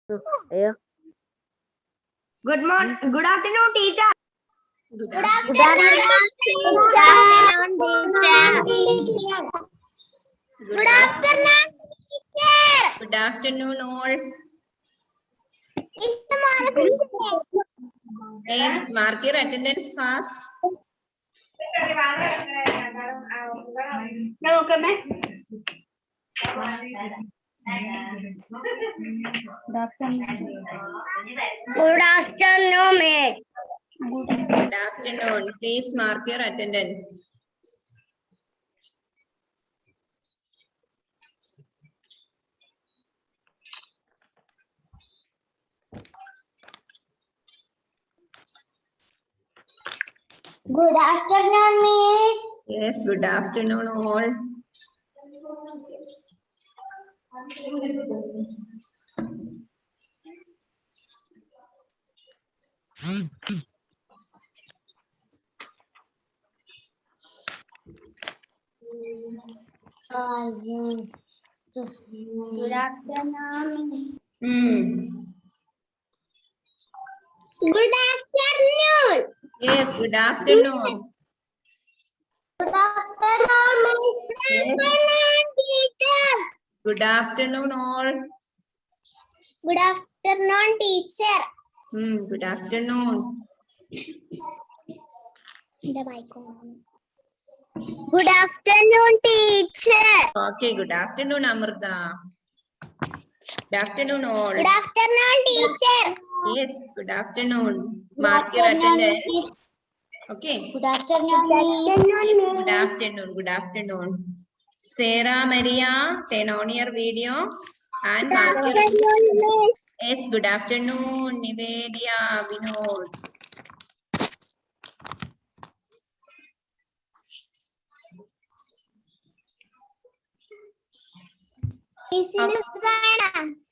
Good morning. Good afternoon, teacher. Good afternoon, teacher. Good afternoon, teacher. Good afternoon, all. Yes, mark your attendance fast. Good afternoon, mate. Good afternoon. Please mark your attendance. Good afternoon, miss. Yes, good afternoon, all. Good afternoon, miss. Good afternoon. Yes, good afternoon. Good afternoon, miss. Yes. Good afternoon, teacher. Good afternoon, all. Good afternoon, teacher. Good afternoon. The mic on. Good afternoon, teacher. Okay, good afternoon, Amrita. Good afternoon, all. Good afternoon, teacher. Yes, good afternoon. Good Mark your afternoon, attendance. miss. Okay. Good afternoon, miss. Yes, good afternoon. Good afternoon. Sarah Maria, turn on your video and mark your. Yes, good afternoon. Nivedia, Vinod.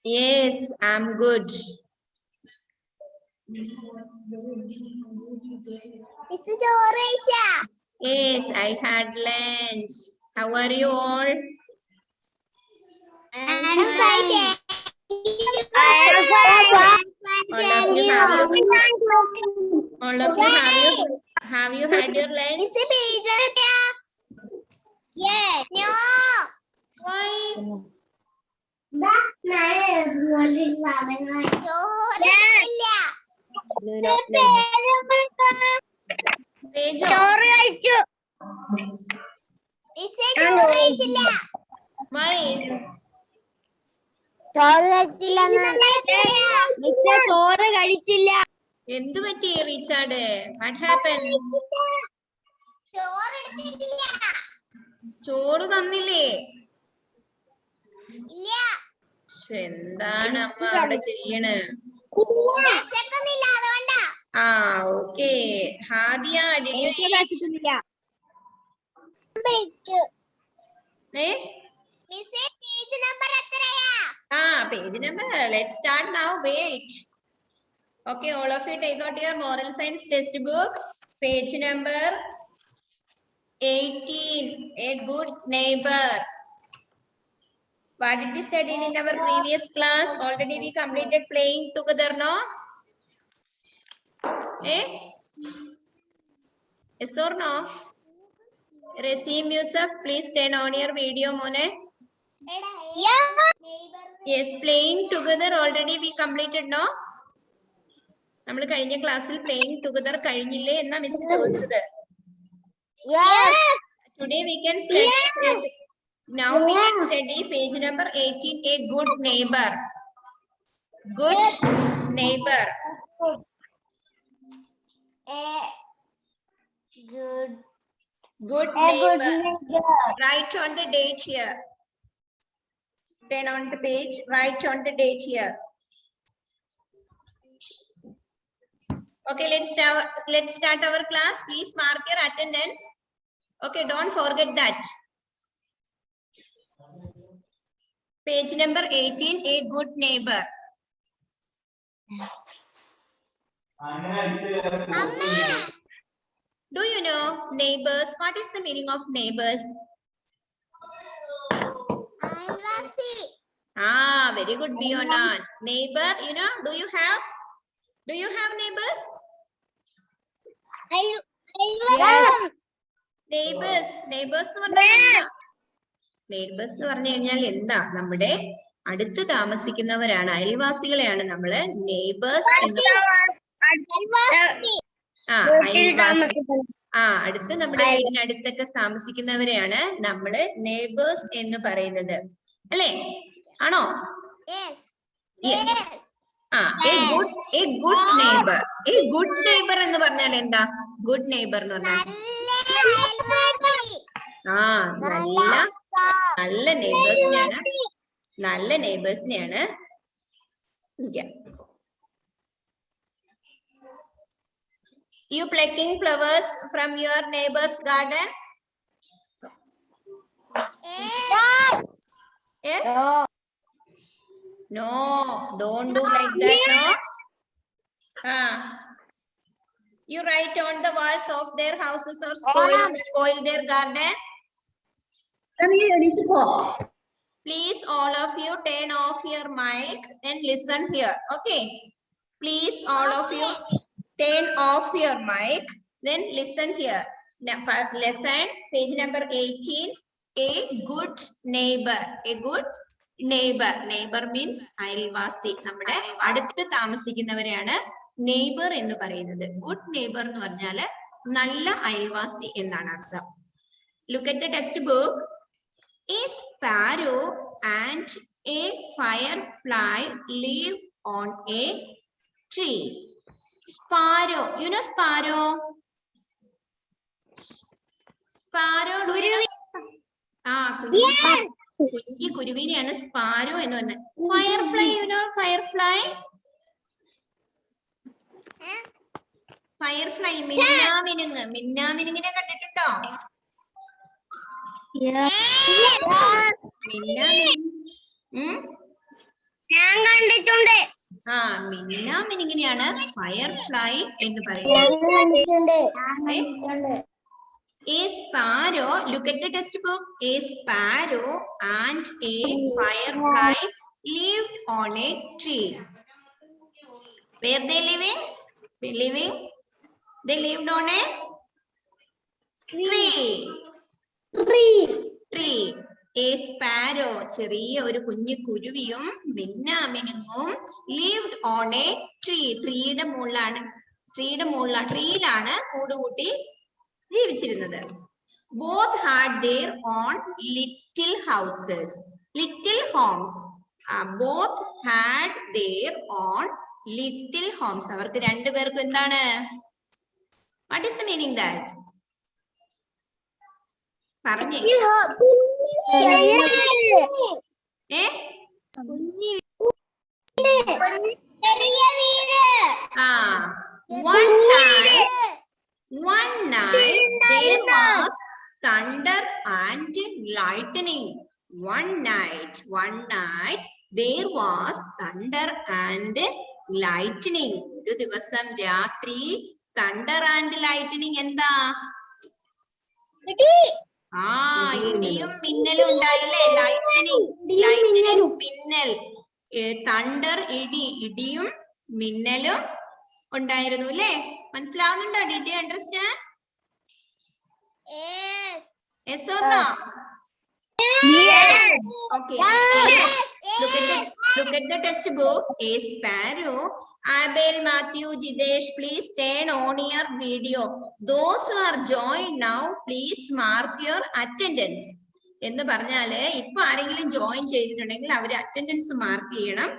Yes, I'm good. Yes, I had lunch. How are you all? I'm fine. All of you have you had your lunch? Yes. No. Why? Page why? എന്ത് പറ്റി Richard? What happened? ചോറ് തന്നില്ലേ? എന്താണ് അമ്മ അവിടെ ചെയ്യണ്? ആ okay. Hadiya, did you eat? Page number. Let's start now. Wait. Okay, all of you take out your moral science textbook. Page number 18. A good neighbor. What did we study in our previous class? Already we completed playing together, no? Yes or no? Rasim Yusuf, please turn on your video, Mone. Yes, playing together already we completed, no? നമ്മൾ കഴിഞ്ഞ ക്ലാസ്സിൽ playing together കഴിഞ്ഞില്ലേ എന്നാ miss ചോദിച്ചത്. Today we can study. Now we can study page number 18. A good neighbor. Good neighbor. Good neighbor. Write on the date here. Turn on the page. Write on the date here. Okay, let's start our class. Please mark your attendance. Okay, don't forget that. Page number 18, A good neighbor. Do you know neighbors? What is the meaning of neighbors? Very good, Bionan. Neighbor, do you have neighbors? Neighbors എന്ന് പറഞ്ഞു കഴിഞ്ഞാൽ എന്താ? നമ്മുടെ അടുത്ത് താമസിക്കുന്നവരാണ്, അയൽവാസികളെയാണ് നമ്മള് neighbours എന്ന് അടുത്ത് നമ്മുടെ വീടിനടുത്തൊക്കെ താമസിക്കുന്നവരെയാണ് നമ്മള് നെയ്ബേഴ്സ് എന്ന് പറയുന്നത്, അല്ലേ? ആണോ? A good neighbor. A good neighbor എന്ന് പറഞ്ഞാൽ എന്താ? ഗുഡ് നെയ്ബർ എന്ന് പറഞ്ഞാൽ നല്ല നെയ്ബേഴ്സിനെയാണ് You plucking flowers from your neighbor's garden? Yes? No, don't do like that, no? You write on the walls of their houses or spoil their garden? Please, all of you, turn off your mic and listen here. Okay? Please, all of you, turn off your mic, then listen here. Lesson, page number 18. A good neighbor. A good neighbor. Neighbor means അയൽവാസി. നമ്മുടെ അടുത്ത് താമസിക്കുന്നവരെയാണ് neighbour എന്ന് പറയുന്നത്. Good neighbour എന്ന് പറഞ്ഞാല് നല്ല അയൽവാസി എന്നാണ് അർത്ഥം. Look at the text book. A sparrow and a firefly live on a tree. Sparrow. You know sparrow? Sparrow. Do you know? കുഞ്ഞി കുരുവിനെയാണ് സ്പാരോ എന്ന് പറഞ്ഞത്. Firefly. You know firefly? Firefly. മിന്നാമിനുങ്ങിനെ കണ്ടിട്ടുണ്ടോ? ഞാൻ കണ്ടിട്ടുണ്ട്. മിന്നാമിനുങ്ങിനെയാണ് ഫയർഫ്ലൈ എന്ന് പറയുന്നത്. A sparrow, look at the textbook. A sparrow and a firefly lived on a tree. Where they living? They lived on a tree. A sparrow, ചെറിയ ഒരു കുഞ്ഞു കുരുവിയും മിന്നാമിനുങ്ങും lived on a tree. ട്രീയുടെ ട്രീയിലാണ് കൂടുകൂട്ടി ജീവിച്ചിരുന്നത്. Both had their own little houses, little homes. Both had their own little homes. അവർക്ക് രണ്ടുപേർക്കും എന്താണ്? What is the meaning that? പറഞ്ഞേ. One night there was thunder and lightning. One night there was thunder and lightning. ഒരു ദിവസം രാത്രി thunder and lightning എന്താ? ഇടിയും മിന്നലും ഉണ്ടായില്ലേ? ലൈറ്റനിങ് മിന്നൽ. thunder ഇടിയും മിന്നലും ഉണ്ടായിരുന്നു അല്ലേ? മനസ്സിലാവുന്നുണ്ടോ? Did you understand? Yes or no? Yes. Okay. Look at the textbook. A sparrow. Abel, Matthew, Jidesh, please turn on your video. Those who are joined now, please mark your attendance. എന്ന് പറഞ്ഞാല് ഇപ്പൊ ആരെങ്കിലും join ചെയ്തിട്ടുണ്ടെങ്കിൽ അവര് attendance mark ചെയ്യണം.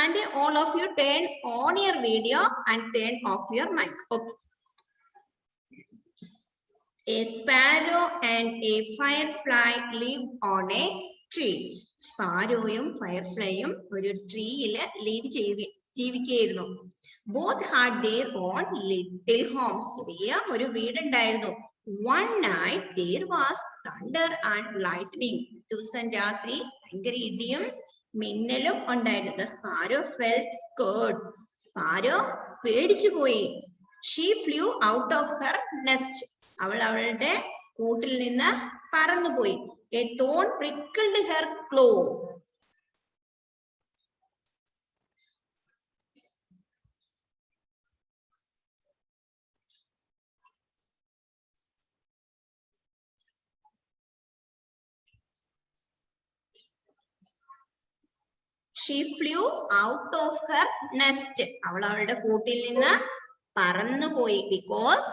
And all of you turn on your video and turn off your mic. Okay. A sparrow and a firefly live on a tree. സ്പാരോയും ഫയർഫ്ലൈയും ഒരു ട്രീയില് ജീവിക്കുകയായിരുന്നു. Both had their own little homes. ചെറിയ ഒരു വീടുണ്ടായിരുന്നു. One night there was thunder and lightning. ദിവസം രാത്രി ഭയങ്കര ഇടിയും മിന്നലും ഉണ്ടായിരുന്നു. The sparrow felt scared. Sparrow പേടിച്ചു പോയി. She flew out of her nest. അവളുടെ കൂട്ടിൽ നിന്ന് പറന്നുപോയി. A thorn prickled her claw. She flew out of her nest. അവൾ അവളുടെ കൂട്ടിൽ നിന്ന് പറന്നുപോയി. Because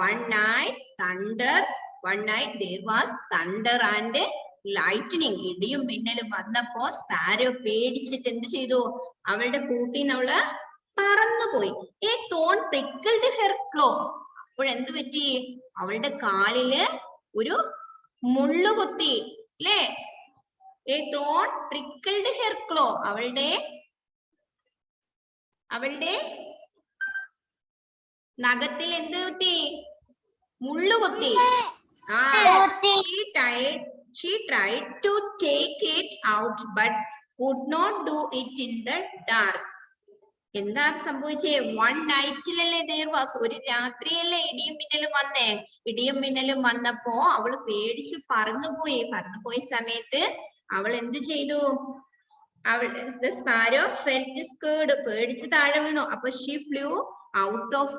one night there was thunder and lightning. ഇടിയും മിന്നലും വന്നപ്പോ സ്പാരോ പേടിച്ചിട്ട് എന്ത് ചെയ്തു? അവളുടെ കൂട്ടിൽ നിന്ന് അവള് പറന്നുപോയി. A thorn prickled her claw. അപ്പോഴെന്ത് പറ്റി? അവളുടെ കാലില് ഒരു മുള്ളു കുത്തി അല്ലേ? A thorn prickled her claw. അവളുടെ നഖത്തിൽ എന്ത് കുത്തി? മുള്ളു കുത്തി. She tried to take it out but could not do it in the dark. എന്താ സംഭവിച്ചേ? one നൈറ്റിലല്ലേ there was, ഒരു രാത്രിയല്ലേ ഇടിയും മിന്നലും വന്നേ. ഇടിയും മിന്നലും വന്നപ്പോ അവള് പേടിച്ച് പറന്നുപോയ സമയത്ത് അവൾ എന്ത് ചെയ്തു? the sparrow felt scared. പേടിച്ച് താഴെ വീണു. അപ്പൊ she flew out of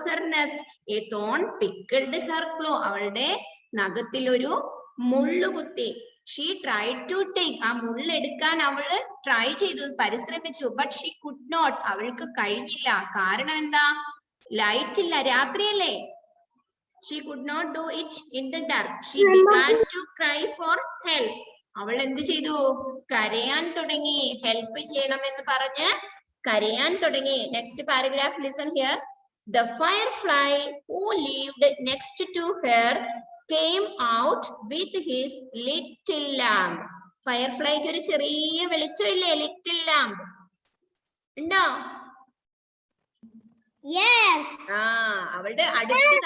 her nest. A thorn pickled her claw. അവളുടെ നഖത്തിൽ ഒരു മുള്ളു കുത്തി. She tried to take. ആ മുള്ളെടുക്കാൻ അവള് ട്രൈ ചെയ്തു, പരിശ്രമിച്ചു. but she could not. അവൾക്ക് കഴിഞ്ഞില്ല. കാരണം എന്താ? ലൈറ്റ് ഇല്ല, രാത്രിയല്ലേ. She could not do it in the dark. She began to cry for help. അവൾ എന്ത് ചെയ്തു? കരയാൻ തുടങ്ങി. ഹെൽപ്പ് ചെയ്യണമെന്ന് പറഞ്ഞ് കരയാൻ തുടങ്ങി. Next paragraph, listen here. The firefly who lived next to her came out with his little lamp. ഫയർഫ്ലൈക്ക് ഒരു ചെറിയ വെളിച്ചമില്ലേ? ലിറ്റിൽ ലാമ്പ് ഉണ്ടോ? അവളുടെ അടുത്ത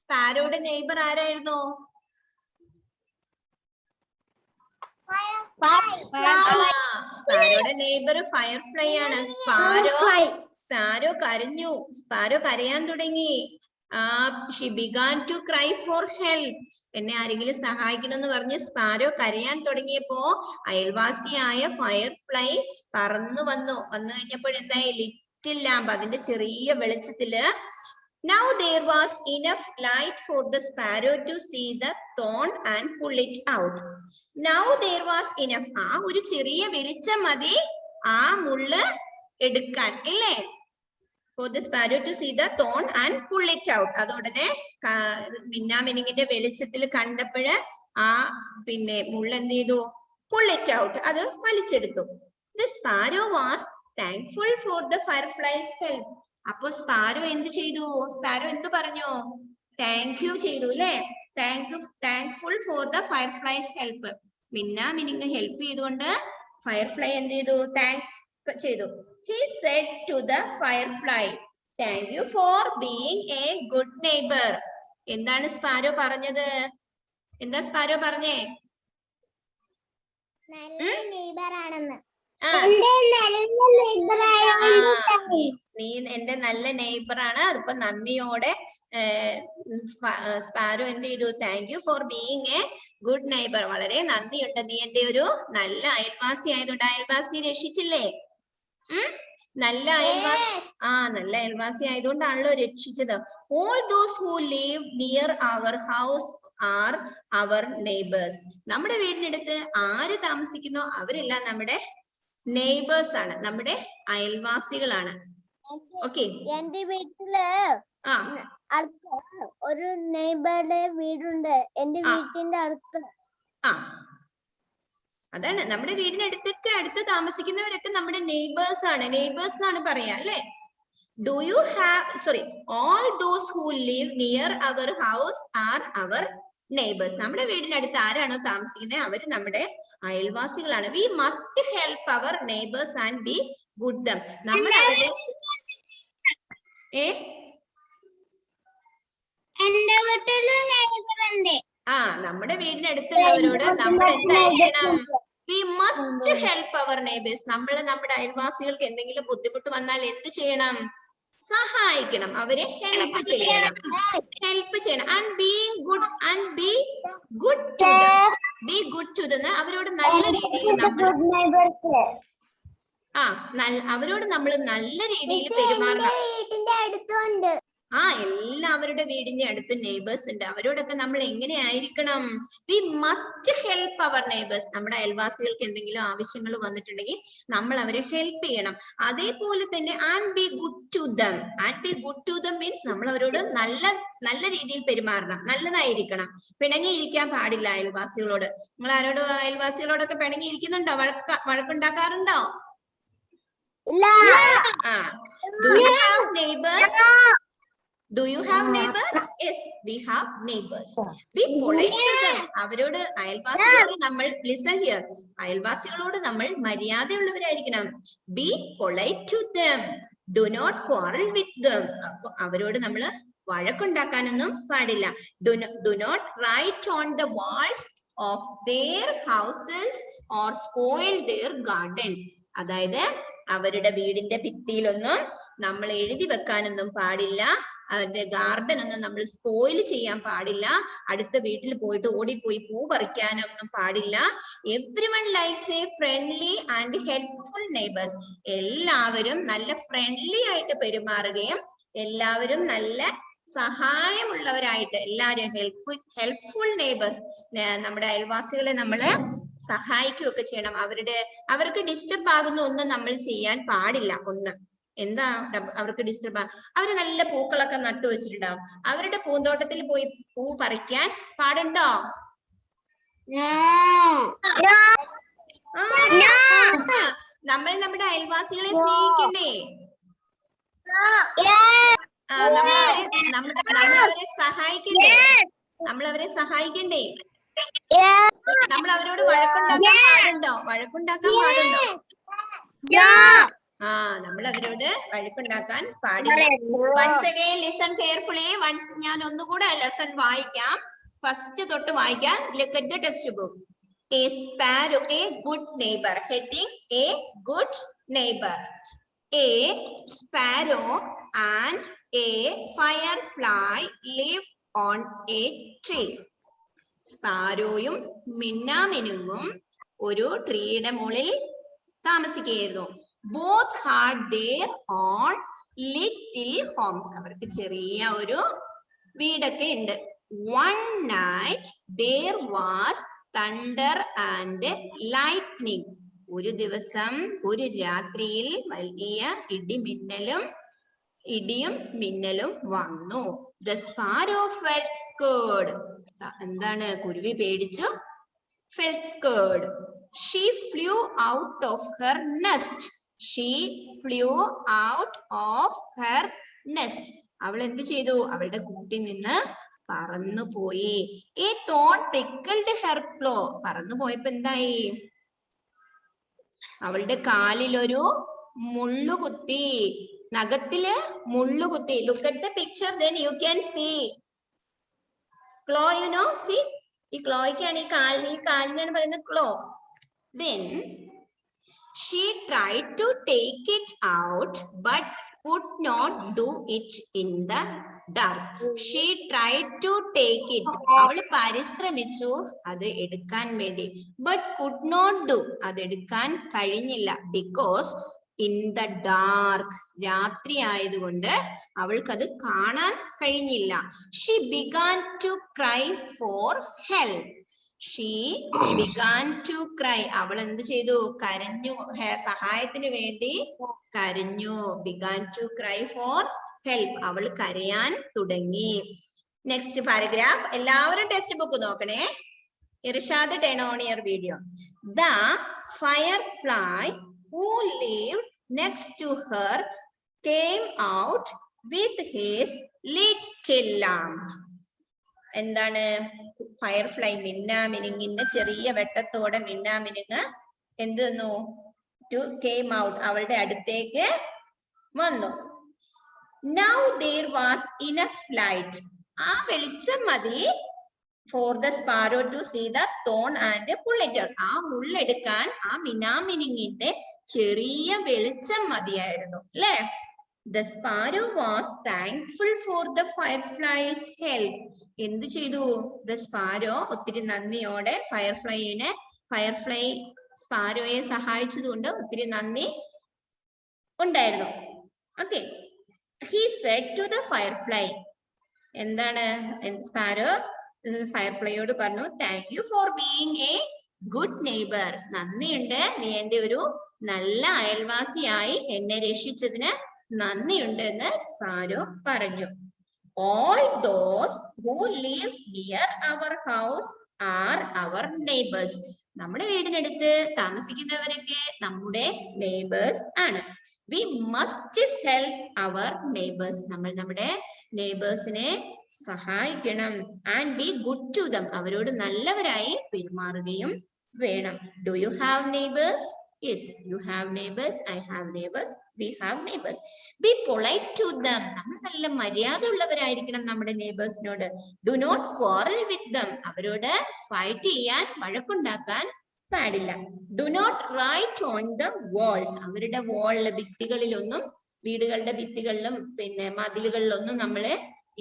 സ്പാരോയുടെ നെയ്ബർ ആരായിരുന്നു? സ്പാരോയുടെ നെയ്ബർ ഫയർഫ്ലൈ ആണ്. സ്പാരോ കരഞ്ഞു. സ്പാരോ കരയാൻ തുടങ്ങി. She began to cry for help. എന്നെ ആരെങ്കിലും സഹായിക്കണം എന്ന് പറഞ്ഞ് സ്പാരോ കരയാൻ തുടങ്ങിയപ്പോ അയൽവാസിയായ ഫയർഫ്ലൈ പറന്നു വന്നു കഴിഞ്ഞപ്പോഴെന്തായി? ലിറ്റിൽ ലാമ്പ്, അതിന്റെ ചെറിയ വെളിച്ചത്തില്. Now there was enough light for the sparrow to see the thorn and pull it out. Now there was enough. ആ ഒരു ചെറിയ വെളിച്ചം മതി ആ മുള്ള് എടുക്കാൻ, ഇല്ലേ? For the sparrow to see the thorn and pull it out. അതോടനെ മിന്നാമിനിങ്ങിന്റെ വെളിച്ചത്തിൽ കണ്ടപ്പോഴ് ആ പിന്നെ മുള്ള എന്ത് ചെയ്തു? pull it out, അത് വലിച്ചെടുത്തു. The sparrow was thankful for the firefly's help. അപ്പൊ സ്പാരോ എന്ത് ചെയ്തു? സ്പാരോ എന്ത് പറഞ്ഞു? താങ്ക് യു ചെയ്തു, അല്ലെ? Thankful for the firefly's help. മിന്നാമിനിങ് ഹെൽപ്പ് ചെയ്തുകൊണ്ട് ഫയർഫ്ലൈ എന്ത് ചെയ്തു? താങ്ക് ചെയ്തു. He said to the firefly, thank you for being a good neighbor. എന്താണ് സ്പാരോ പറഞ്ഞത്? എന്താ സ്പാരോ പറഞ്ഞേ? നീ എന്റെ നല്ല നെയ്ബർ ആണ്, അതിപ്പോ നന്ദിയോടെ സ്പാരോ എന്ത് ചെയ്തു? Thank you for being A good neighbour. വളരെ നന്ദിയുണ്ട്, നീ എന്റെ ഒരു നല്ല അയൽവാസി ആയതുകൊണ്ട്. അയൽവാസി രക്ഷിച്ചില്ലേ? നല്ല അയൽവാസി ആയതുകൊണ്ടാണല്ലോ രക്ഷിച്ചത്. All those who live near our house are our neighbors. നമ്മുടെ വീടിനടുത്ത് ആര് താമസിക്കുന്നോ അവരെല്ലാം നമ്മുടെ നെയ്ബേഴ്സ് ആണ്, നമ്മുടെ അയൽവാസികളാണ്. ഓക്കെ, എന്റെ വീട്ടില് അടുത്ത് ഒരു നെയ്ബറുടെ വീടുണ്ട്. എന്റെ വീട്ടിന്റെ അടുത്ത്. അതാണ് നമ്മുടെ വീടിനടുത്തൊക്കെ അടുത്ത് താമസിക്കുന്നവരൊക്കെ നമ്മുടെ നെയ്ബേഴ്സ് ആണ്. നെയ്ബേഴ്സ് എന്നാണ് പറയാ, അല്ലെ? Do you have, sorry, all those who live near our house are our neighbors. നമ്മുടെ വീടിനടുത്ത് ആരാണോ താമസിക്കുന്നത് അവര് നമ്മുടെ അയൽവാസികളാണ്. We must help our neighbors and be good them. നമ്മൾ അവരുടെ നമ്മുടെ വീടിനടുത്തുള്ളവരോട് നമ്മൾ എന്തായിരിക്കണം? We must help our neighbors. നമ്മൾ നമ്മുടെ അയൽവാസികൾക്ക് എന്തെങ്കിലും ബുദ്ധിമുട്ട് വന്നാൽ എന്ത് ചെയ്യണം? സഹായിക്കണം, അവരെ ഹെൽപ്പ് ചെയ്യണം. And being good and be good to them. Be good to them. അവരോട് നല്ല രീതിയിൽ നമ്മൾ അവരോട് നമ്മൾ നല്ല രീതിയിൽ പെരുമാറണം. എല്ലാവരുടെ വീടിന്റെ അടുത്ത് നെയ്ബേഴ്സ് ഉണ്ട്. അവരോടൊക്കെ നമ്മൾ എങ്ങനെ ആയിരിക്കണം? We must help our neighbours. നമ്മുടെ അയൽവാസികൾക്ക് എന്തെങ്കിലും ആവശ്യങ്ങൾ വന്നിട്ടുണ്ടെങ്കിൽ നമ്മൾ അവരെ ഹെൽപ്പ് ചെയ്യണം. അതേപോലെ തന്നെ and be good to them. And be good to them means നമ്മൾ അവരോട് നല്ല രീതിയിൽ പെരുമാറണം, നല്ലതായിരിക്കണം. പിണങ്ങിയിരിക്കാൻ പാടില്ല അയൽവാസികളോട്. നിങ്ങൾ അയൽവാസികളോടൊക്കെ പിണങ്ങിയിരിക്കുന്നുണ്ടോ? വഴക്കുണ്ടാക്കാറുണ്ടോ? Do you have neighbors? Do you have neighbors? Yes, we have neighbors. Be polite to them. അവരോട് അയൽവാസികളോട് നമ്മൾ listen here. അയൽവാസികളോട് നമ്മൾ മര്യാദയുള്ളവരായിരിക്കണം. Be polite to them. Do not quarrel with them. അപ്പോൾ അവരോട് നമ്മൾ വഴക്കുണ്ടാക്കാനൊന്നും പാടില്ല. Do not write on the walls of their houses or spoil their garden. അതായത് അവരുടെ വീടിന്റെ ഭിത്തിയിലൊന്നും നമ്മൾ എഴുതി വെക്കാനൊന്നും പാടില്ല. അവരുടെ ഗാർഡൻ ഒന്നും നമ്മൾ സ്പോയിൽ ചെയ്യാൻ പാടില്ല. അടുത്ത വീട്ടിൽ പോയിട്ട് ഓടിപ്പോയി പൂ പറിക്കാനൊന്നും പാടില്ല. Everyone likes A friendly and helpful neighbours. എല്ലാവരും നല്ല ഫ്രണ്ട്ലി ആയിട്ട് പെരുമാറുകയും എല്ലാവരും നല്ല സഹായമുള്ളവരായിട്ട്, എല്ലാവരും ഹെൽപ്ഫുൾ നെയ്ബേഴ്സ്. നമ്മുടെ അയൽവാസികളെ നമ്മള് സഹായിക്കുകയൊക്കെ ചെയ്യണം. അവർക്ക് ഡിസ്റ്റർബ് ആകുന്ന ഒന്നും നമ്മൾ ചെയ്യാൻ പാടില്ല. എന്താ അവർക്ക് ഡിസ്റ്റർബ്? അവര് നല്ല പൂക്കളൊക്കെ നട്ടു വെച്ചിട്ടുണ്ടാവും. അവരുടെ പൂന്തോട്ടത്തിൽ പോയി പൂ പറിക്കാൻ പാടുണ്ടോ? നമ്മൾ നമ്മുടെ അയൽവാസികളെ സ്നേഹിക്കണ്ടേ? നമ്മളവരെ സഹായിക്കണ്ടേ? നമ്മളവരെ സഹായിക്കണ്ടേ? നമ്മൾ അവരോട് വഴക്കുണ്ടാക്കാൻ പാടുണ്ടോ? നമ്മൾ അവരോട് വഴക്കുണ്ടാക്കാൻ പാടില്ല. Once again listen carefully. ഞാൻ ഒന്നുകൂടെ ലെസൺ വായിക്കാം. ഫസ്റ്റ് തൊട്ട് വായിക്കാം. Look at the textbook. A sparrow, a good neighbor. Heading: a good neighbor. A sparrow and a firefly live on a tree. സ്പാരോയും മിന്നാമിനുങ്ങും ഒരു ട്രീയുടെ മുകളിൽ താമസിക്കുകയായിരുന്നു. Both had their own little homes. അവർക്ക് ചെറിയ ഒരു വീടൊക്കെ ഉണ്ട്. One night there was thunder and lightning. ഒരു ദിവസം, ഒരു രാത്രിയിൽ വലിയ ഇടിയും മിന്നലും വന്നു. The sparrow felt scared. എന്താണ്? കുരുവി പേടിച്ചു. Felt scared. She flew out of her nest. She flew out of her nest. അവൾ എന്ത് ചെയ്തു? അവളുടെ കൂട്ടിൽ നിന്ന് പറന്നുപോയി. A thorn prickled her claw. പറന്നുപോയപ്പോ എന്തായി? അവളുടെ കാലിൽ ഒരു മുള്ളുകുത്തി. നഖത്തില് മുള്ളുകുത്തി. Look at the picture, then you can see. Claw, you know, see? ഈ ക്ലോയ്ക്കാണ് ഈ കാലിനാണ് പറയുന്നത് claw. Then she tried to take it out but could not do it in the dark. She tried to take it. അവൾ പരിശ്രമിച്ചു അത് എടുക്കാൻ വേണ്ടി. But could not do. അത് എടുക്കാൻ കഴിഞ്ഞില്ല. Because in the dark. രാത്രി ആയതുകൊണ്ട് അവൾക്കത് കാണാൻ കഴിഞ്ഞില്ല. She began to cry for help. She began to cry. അവൾ എന്ത് ചെയ്തു? കരഞ്ഞു. സഹായത്തിന് വേണ്ടി കരഞ്ഞു. Began to cry for help. അവൾ കരയാൻ തുടങ്ങി. Next paragraph. എല്ലാവരും ടെക്സ്റ്റ് ബുക്ക് നോക്കണേ. Irshad, turn on your video. The firefly who lived next to her came out with his little lamp. എന്താണ്? ഫയർഫ്ലൈ, മിന്നാമിനുങ്ങിന്റെ ചെറിയ വെട്ടത്തോടെ മിന്നാമിനുങ്ങ് എന്ത് വന്നു? came out. അവളുടെ അടുത്തേക്ക് വന്നു. Now there was enough light. ആ വെളിച്ചം മതി for the sparrow to see the thorn and pull it out. ആ മുള്ളെടുക്കാൻ ആ മിനാമിനുങ്ങിന്റെ ചെറിയ വെളിച്ചം മതിയായിരുന്നു അല്ലേ? The sparrow was thankful for the firefly's help. എന്ത് ചെയ്തു? The sparrow ഒത്തിരി നന്ദിയോടെ ഫയർഫ്ലൈ സ്പാരോയെ സഹായിച്ചതുകൊണ്ട് ഒത്തിരി നന്ദി ഉണ്ടായിരുന്നു. Okay, he said to the firefly. എന്താണ് സ്പാരോ ഫയർഫ്ലൈയോട് പറഞ്ഞു, thank you for being A good neighbour. നന്ദിയുണ്ട്, നീ എന്റെ ഒരു നല്ല അയൽവാസിയായി എന്നെ രക്ഷിച്ചതിന് നന്ദിയുണ്ട് എന്ന് സ്പാരോ പറഞ്ഞു. All those who live near our house are our neighbors. നമ്മുടെ വീടിനടുത്ത് താമസിക്കുന്നവരൊക്കെ നമ്മുടെ നെയ്ബേഴ്സ് ആണ്. We must help our neighbors. നമ്മൾ നമ്മുടെ നെയ്ബേഴ്സിനെ സഹായിക്കണം. And be good to them. അവരോട് നല്ലവരായി പെരുമാറുകയും വേണം. Do you have neighbors? Yes, you have neighbors. I have neighbors. We have neighbors. Be polite to them. നമ്മൾ നല്ല മര്യാദ ഉള്ളവരായിരിക്കണം നമ്മുടെ നെയ്ബേഴ്സിനോട്. Do not quarrel with them. അവരോട് ഫൈറ്റ് ചെയ്യാൻ, വഴക്കുണ്ടാക്കാൻ പാടില്ല. Do not write on the walls. അവരുടെ വാളിലെ ഭിത്തികളിലൊന്നും, വീടുകളുടെ ഭിത്തികളിലും പിന്നെ മതിലുകളിലൊന്നും നമ്മള്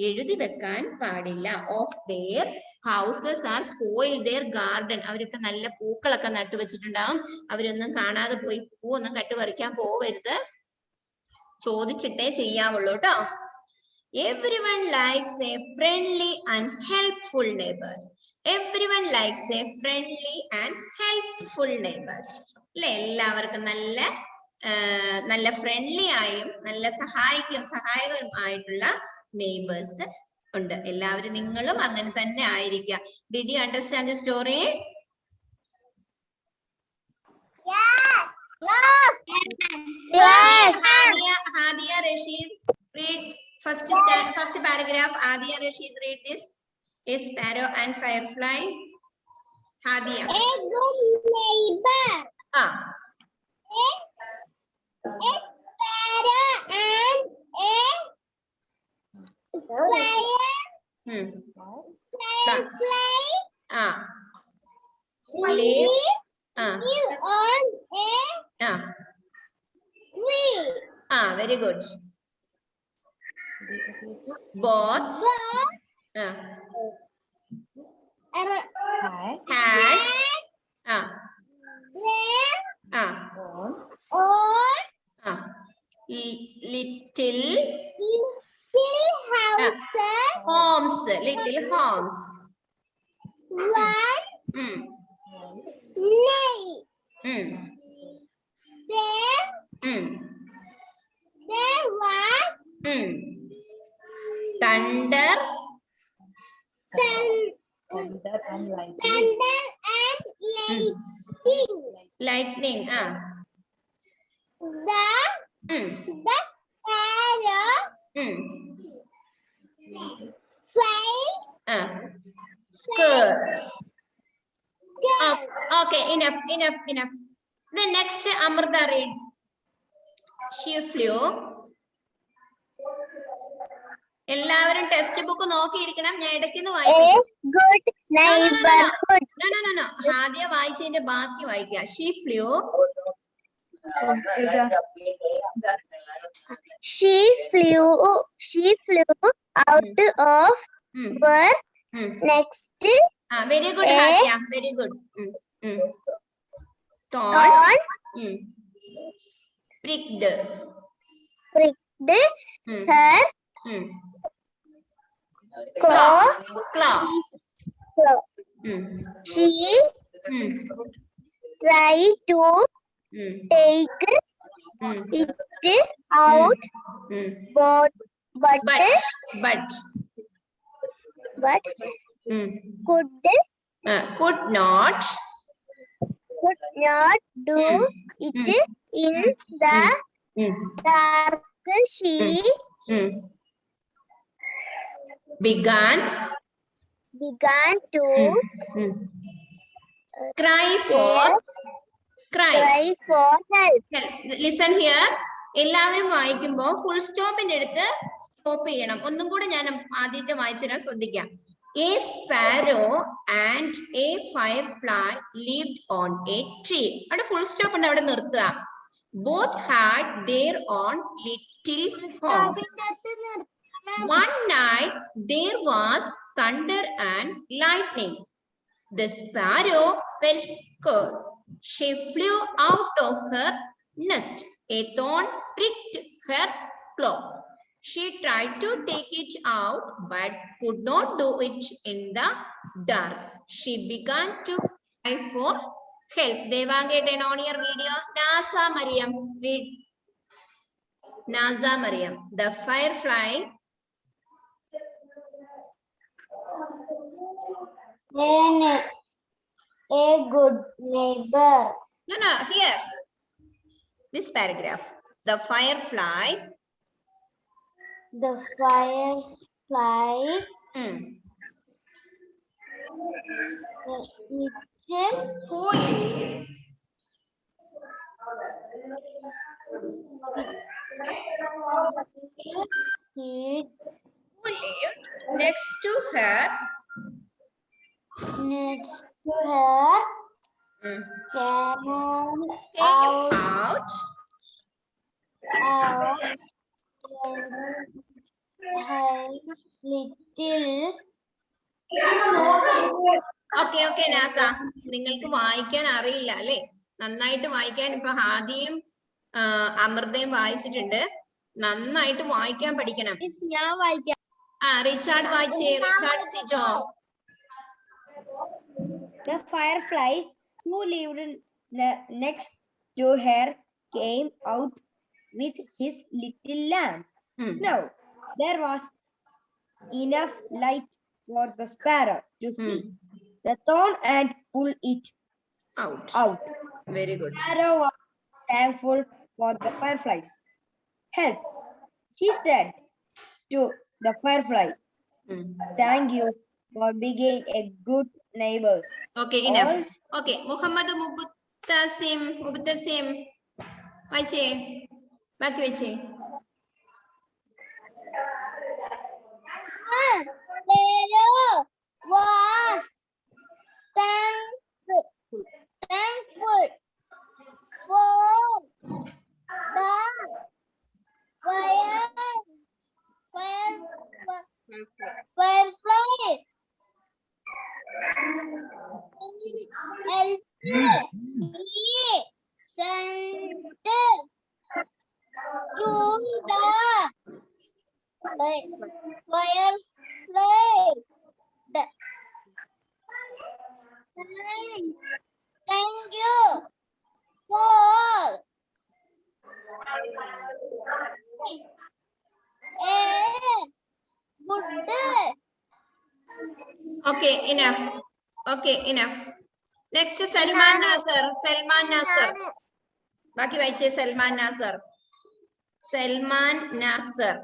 എഴുതി വെക്കാൻ പാടില്ല. Of their houses are spoiled their garden. അവരൊക്കെ നല്ല പൂക്കളൊക്കെ നട്ടു വെച്ചിട്ടുണ്ടാവും. അവരൊന്നും കാണാതെ പോയി പൂവൊന്നും കട്ടുപറിക്കാൻ പോവരുത്. ചോദിച്ചിട്ടേ ചെയ്യാവുള്ളൂ കേട്ടോ. Everyone likes a friendly and helpful neighbors. Everyone likes a friendly and helpful neighbors. അല്ലെ, എല്ലാവർക്കും നല്ല ഫ്രണ്ട്ലി ആയും നല്ല സഹായകരമായിട്ടുള്ള നെയ്ബേഴ്സ് ഉണ്ട്. എല്ലാവരും നിങ്ങളും അങ്ങനെ തന്നെ ആയിരിക്കുക. Did you understand the story? Yes. Hadia Rashid, read first paragraph. Hadia Rashid, read this. A sparrow and firefly. Hadia. A good neighbor. Ah. A sparrow and a firefly. Ah. Live Ah. on a Ah. tree. Ah, very good. Both. Ah. Had. Ah. Ah. Ah. Little houses. homes. Little homes. One night. There was thunder. Thunder and lightning. Thunder and lightning. Lightning. Ah. The sparrow fly. Ah. Skirt. Oh, okay, enough. Then next, Amrita, read. She flew. എല്ലാവരും text book നോക്കിയിരിക്കണം. ഞാൻ ഇടയ്ക്കൊന്ന് വായിക്കും. Good neighborhood. No. ആദ്യം വായിച്ചതിന്റെ ബാക്കി വായിക്കുക. She flew. She flew out of her next. Very good, Hadia. Very good. Thorn. Pricked. Her claw. She tried to take it out, but could not do it in the dark. She began to cry for help. Listen here. എല്ലാവരും വായിക്കുമ്പോ full സ്റ്റോപ്പിന്റെ അടുത്ത് stop ചെയ്യണം. ഒന്നും കൂടെ ഞാൻ ആദ്യത്തെ വായിച്ചാൽ ശ്രദ്ധിക്കാം. A sparrow and a firefly lived on a tree. അവിടെ ഫുൾ സ്റ്റോപ്പ് ഉണ്ട്, അവിടെ നിർത്തുക. Both had their own little homes. One night there was thunder and lightning. The sparrow felt scared. She flew out of her nest. A thorn pricked her claw. She tried to take it out but could not do it in the dark. She began to cry for help. Devange, turn on your video. Nasa Mariam, read. Nasa Mariam. The firefly. A good neighbor. No, here. This paragraph. The firefly. The firefly. Who lived? Who lived next to her? Next to her. Came out. Her little. Okay, NASA, നിങ്ങൾക്ക് വായിക്കാൻ അറിയില്ല അല്ലെ? നന്നായിട്ട് വായിക്കാൻ ഇപ്പൊ ഹാദിയും അമൃതയും വായിച്ചിട്ടുണ്ട്. നന്നായിട്ട് വായിക്കാൻ പഠിക്കണം. ഞാൻ വായിക്കാം. റിച്ചാർഡ് വായിച്ചേ. Richard Sijo. The firefly who lived next to her came out with his little lamp. Now there was enough light for the sparrow to see the thorn and pull it out. Very good. Sparrow was thankful for the firefly's help. He said to the firefly, "Thank you for being a good neighbor." Okay, enough. Okay, Muhammad Mubtasim. വായിച്ചേ, ബാക്കി വെച്ചേ. Sparrow was thankful for the firefly. He sent to the firefly. Thank you for a good day. Okay, enough. Okay, enough. Next, Salman Nasser. Salman Nasser. ബാക്കി വായിച്ചേ. സൽമാൻ നാസർ. സൽമാൻ നാസർ.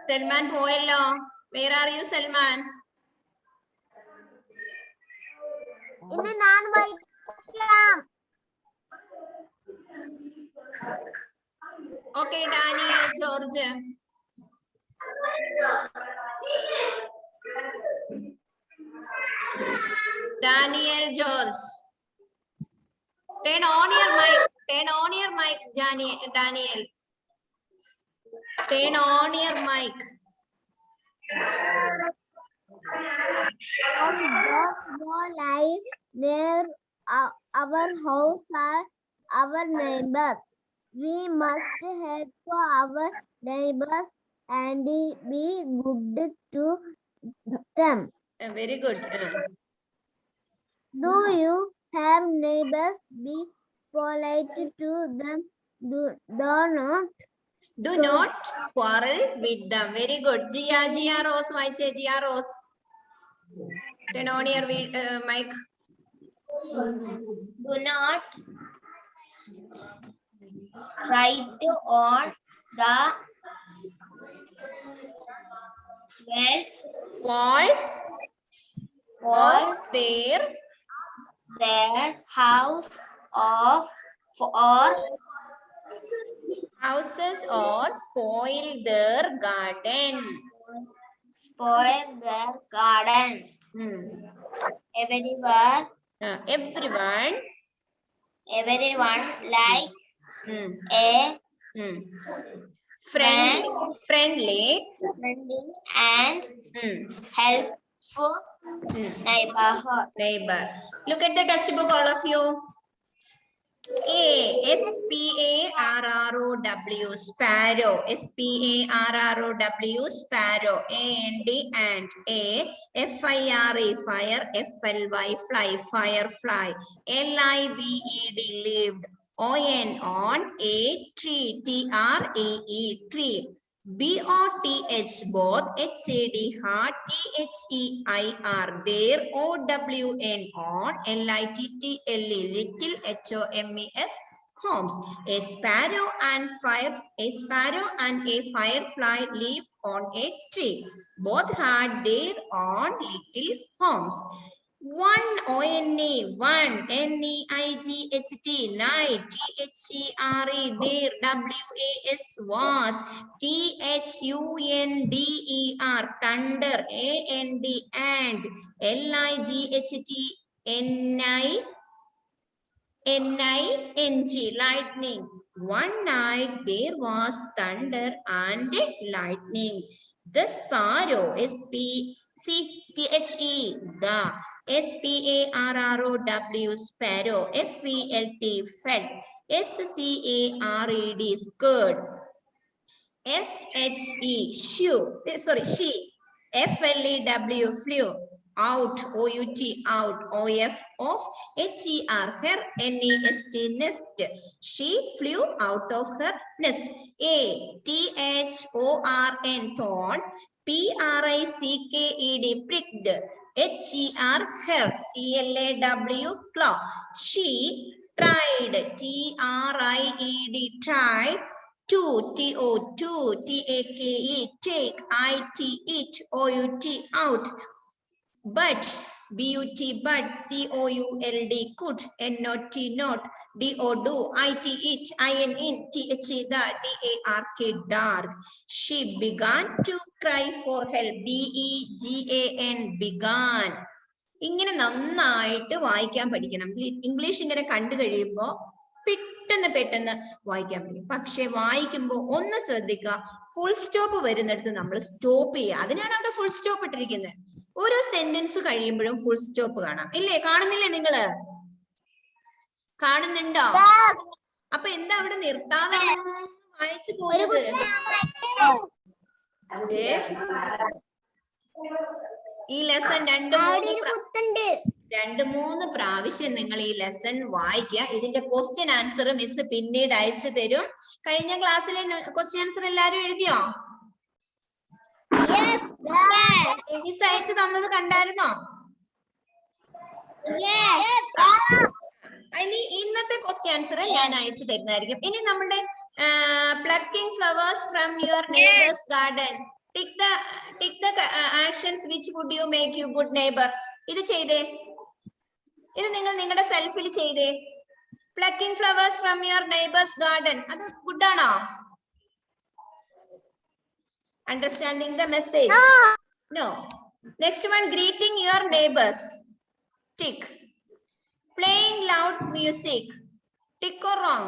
സൽമാൻ പോയല്ലോ. വേറെ അറിയൂ സൽമാൻ? ഇന്ന് ഞാൻ വായിക്കാം. Okay, Daniel George. Daniel George. Turn on your mic. Turn on your mic, Daniel. Turn on your mic. Dogs no live near our house are our neighbors. We must help our neighbors and be good to them. Very good. Do you have neighbors? Be polite to them. Do not quarrel with them. Very good. Gia Rose. Why say Gia Rose? Turn on your mic. Do not write on the Walls of their house houses or spoil their garden. Everyone like a friendly and Neighborhood. Neighbor. Look at the textbook, all of you. A, S-P-A-R-R-O-W, sparrow. S-P-A-R-R-O-W, sparrow. A-N-D, ant. A, F-I-R-E, fire. F-L-Y, fly, firefly. L-I-V-E-D, lived. O-N, on. A, tree. T-R-E-E, tree. B-O-T-H, both. H-A-D, heart. T-H-E-I-R, there. O-W-N, on. L-I-T-T-L-E, little. H-O-M-E-S, homes. A sparrow and a firefly live on a tree. Both had their own little homes. One, O-N-E, one. N-E-I-G-H-T, night. T-H-E-R-E, there. W-A-S, was. T-H-U-N-D-E-R, thunder. A-N-D, and. L-I-G-H-T, N-I-N-G, lightning. One night there was thunder and lightning. The sparrow, S-P-C-T-H-E, the. S-P-A-R-R-O-W, sparrow. F-E-L-T, felt. S-C-A-R-E-D, scared. S-H-E, she. F-L-E-W, flew. Out, O-U-T, out. O-F, off. H-E-R, her. N-E-S-T, nest. She flew out of her nest. A, T-H-O-R-N, thorn. P-R-I-C-K-E-D, pricked. H-E-R, her. C-L-A-W, claw. She tried. T-R-I-E-D, tried. Two, T-O, two. T-A-K-E, take. I-T, it. O-U-T, out. But, B-U-T, but. C-O-U-L-D, could. N-O-T, not. D-O, do. I-T, it. I-N, in. T-H-E, the. D-A-R-K, dark. She began to cry for help. B-E-G-A-N, began. ഇങ്ങനെ നന്നായിട്ട് വായിക്കാൻ പഠിക്കണം. English ഇങ്ങനെ കണ്ടു കഴിയുമ്പോ പെട്ടെന്ന് വായിക്കാൻ പറ്റും. പക്ഷെ വായിക്കുമ്പോൾ ഒന്ന് ശ്രദ്ധിക്കുക, ഫുൾ സ്റ്റോപ്പ് വരുന്നിടത്ത് നമ്മൾ സ്റ്റോപ്പ് ചെയ്യുക. അതിനാണ് അവിടെ ഫുൾ സ്റ്റോപ്പ് ഇട്ടിരിക്കുന്നത്. ഓരോ സെന്റൻസ് കഴിയുമ്പോഴും ഫുൾ സ്റ്റോപ്പ് കാണാം. ഇല്ലേ? കാണുന്നില്ലേ? നിങ്ങള് കാണുന്നുണ്ടോ? അപ്പൊ എന്താ അവിടെ നിർത്താതാണോ വായിച്ചു പോകുന്നത്? ഈ ലെസൺ രണ്ട് മൂന്ന് പ്രാവശ്യം നിങ്ങൾ ഈ ലെസൺ വായിക്കുക. ഇതിന്റെ ക്വസ്റ്റ്യൻ ആൻസർ മിസ് പിന്നീട് അയച്ചു തരും. കഴിഞ്ഞ ക്ലാസ്സിലെ ക്വസ്റ്റ്യൻ ആൻസർ എല്ലാരും എഴുതിയോ? മിസ് അയച്ചു തന്നത് കണ്ടായിരുന്നോ? ഇനി ഇന്നത്തെ ക്വസ്റ്റ്യൻ ആൻസർ ഞാൻ അയച്ചു തരുന്നതായിരിക്കും. ഇനി നമ്മുടെ plucking flowers from your neighbours garden. Tick the actions which would you make you good neighbor. ഇത് ചെയ്തേ. ഇത് നിങ്ങൾ നിങ്ങളുടെ സെൽഫിൽ ചെയ്തേ. Plucking flowers from your neighbours garden. അത് ഗുഡ് ആണോ? Understanding the message? No. Next one, greeting your neighbors. Tick. Playing loud music. Tick or wrong?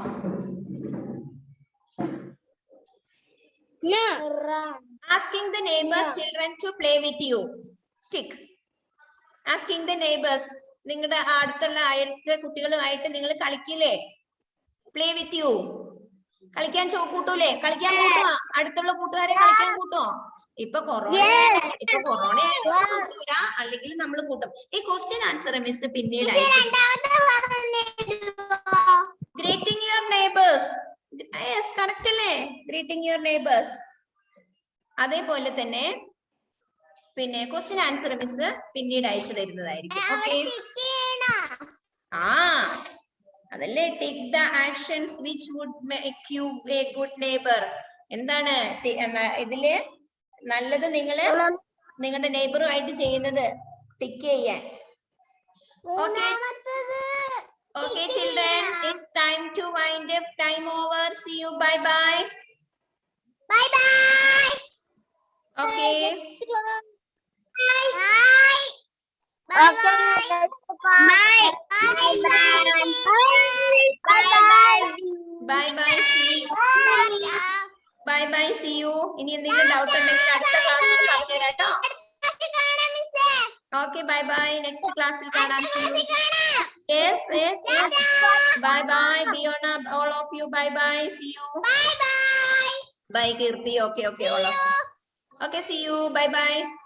No. Asking the neighbors children to play with you. Tick. Asking the neighbors, നിങ്ങളുടെ അടുത്തുള്ള അയൽത്തെ കുട്ടികളുമായിട്ട് നിങ്ങൾ കളിക്കില്ലേ? Play with you. കളിക്കാൻ കൂട്ടൂലേ? കളിക്കാൻ കൂട്ടുക? അടുത്തുള്ള കൂട്ടുകാരെ കളിക്കാൻ കൂട്ടോ? ഇപ്പൊ കൊറോണ കൂട്ടൂല, അല്ലെങ്കിൽ നമ്മൾ കൂട്ടും. ഈ ക്വസ്റ്റ്യൻ ആൻസർ മിസ് പിന്നീട് greeting your neighbours. Yes, correct അല്ലേ? Greeting your neighbours. അതേപോലെ തന്നെ പിന്നെ ക്വസ്റ്റ്യൻ ആൻസർ മിസ് പിന്നീട് അയച്ചു തരുന്നതായിരിക്കും. ഓക്കെ? അതല്ലേ tick the actions which would make you a good neighbour. എന്താണ് ഇതില് നല്ലത് നിങ്ങള് നിങ്ങളുടെ നെയ്ബറുമായിട്ട് ചെയ്യുന്നത് ടിക്ക് ചെയ്യാൻ. Okay children, it's time to wind up. Time over. See you. Bye bye. Bye bye. Okay. Bye. Bye. Bye. Bye bye. See you. Bye bye. See you. ഇനി എന്തെങ്കിലും doubt ഉണ്ടെങ്കിൽ അടുത്ത ക്ലാസ്സിൽ പറഞ്ഞു തരാം കേട്ടോ. Okay, bye bye. Next class will കാണാം. Yes. Bye bye. Fiona, all of you. Bye bye. See you. Bye Kirti. Okay, all of you. Okay, see you. Bye bye.